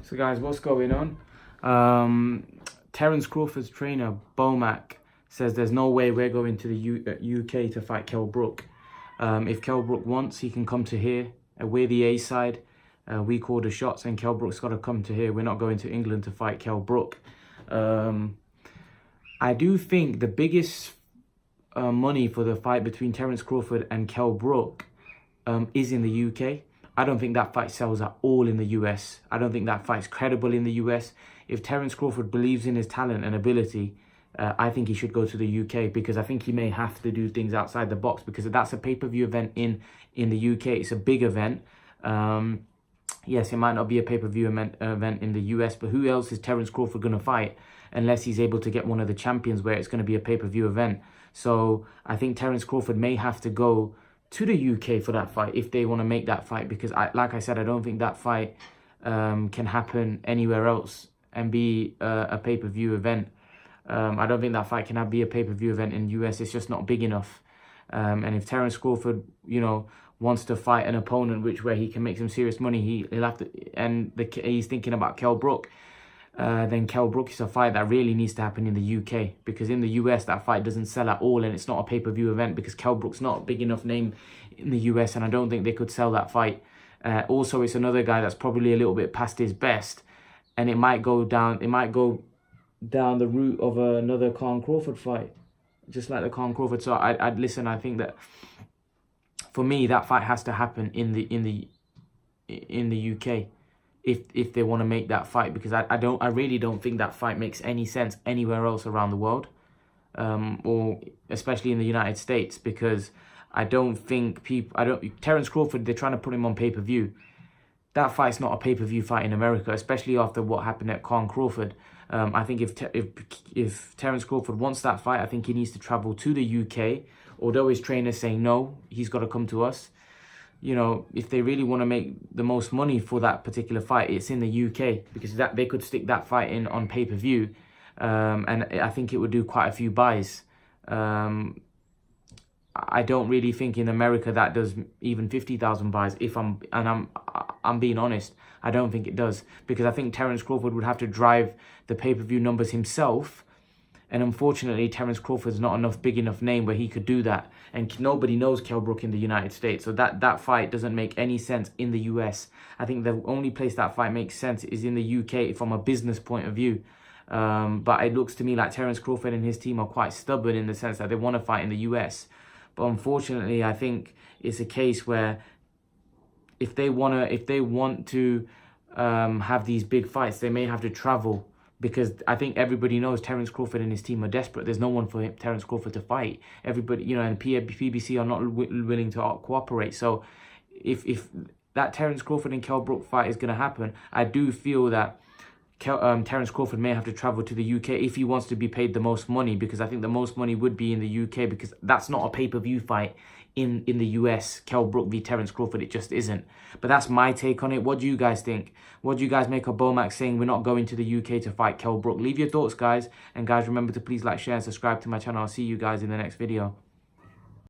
So guys, what's going on? Terence Crawford's trainer, Bomac, says there's no way we're going to the UK to fight Kell Brook. If Kell Brook wants, he can come to here. We're the A side. We call the shots, and Kell Brook's got to come to here. We're not going to England to fight Kell Brook. I do think the biggest money for the fight between Terence Crawford and Kell Brook is in the UK. I don't think that fight sells at all in the US. I don't think that fight's credible in the US. If Terence Crawford believes in his talent and ability, I think he should go to the UK, because I think he may have to do things outside the box, because that's a pay-per-view event in the UK. It's a big event. Yes, it might not be a pay-per-view event in the US, but who else is Terence Crawford going to fight unless he's able to get one of the champions where it's going to be a pay-per-view event? So I think Terence Crawford may have to go to the UK for that fight if they want to make that fight, because like I said, I don't think that fight can happen anywhere else and be a pay-per-view event. I don't think that fight can be a pay-per-view event in the US. It's just not big enough. And if Terence Crawford, wants to fight an opponent where he can make some serious money, he'll have to, and he's thinking about Kell Brook. Then Kell Brook is a fight that really needs to happen in the UK, because in the US that fight doesn't sell at all, and it's not a pay-per-view event because Kell Brook's not a big enough name in the US, and I don't think they could sell that fight. Also, it's another guy that's probably a little bit past his best, and it might go down the route of another Khan Crawford fight, just like the Khan Crawford. So I'd listen. I think that for me that fight has to happen in the UK. If they want to make that fight, because I really don't think that fight makes any sense anywhere else around the world, or especially in the United States, because I don't think Terence Crawford, they're trying to put him on pay-per-view. That fight's not a pay-per-view fight in America, especially after what happened at Khan Crawford. I think if Terence Crawford wants that fight, I think he needs to travel to the UK. Although his trainer's saying no, he's got to come to us. If they really want to make the most money for that particular fight, it's in the UK, because they could stick that fight in on pay-per-view, and I think it would do quite a few buys. I don't really think in America that does even 50,000 buys. I'm being honest, I don't think it does, because I think Terence Crawford would have to drive the pay-per-view numbers himself. And unfortunately, Terence Crawford's not big enough name where he could do that. And nobody knows Kell Brook in the United States. So that fight doesn't make any sense in the US. I think the only place that fight makes sense is in the UK from a business point of view. But it looks to me like Terence Crawford and his team are quite stubborn in the sense that they want to fight in the US. But unfortunately, I think it's a case where if they want to have these big fights, they may have to travel. Because I think everybody knows Terence Crawford and his team are desperate. There's no one for Terence Crawford to fight. Everybody, and PBC are not willing to cooperate. So if that Terence Crawford and Kell Brook fight is going to happen, I do feel that Terence Crawford may have to travel to the UK if he wants to be paid the most money, because I think the most money would be in the UK, because that's not a pay-per-view fight in the US. Kell Brook v Terence Crawford, it just isn't. But that's my take on it. What do you guys think? What do you guys make of Bomac saying we're not going to the UK to fight Kell Brook? Leave your thoughts, guys. And guys, remember to please like, share, and subscribe to my channel. I'll see you guys in the next video.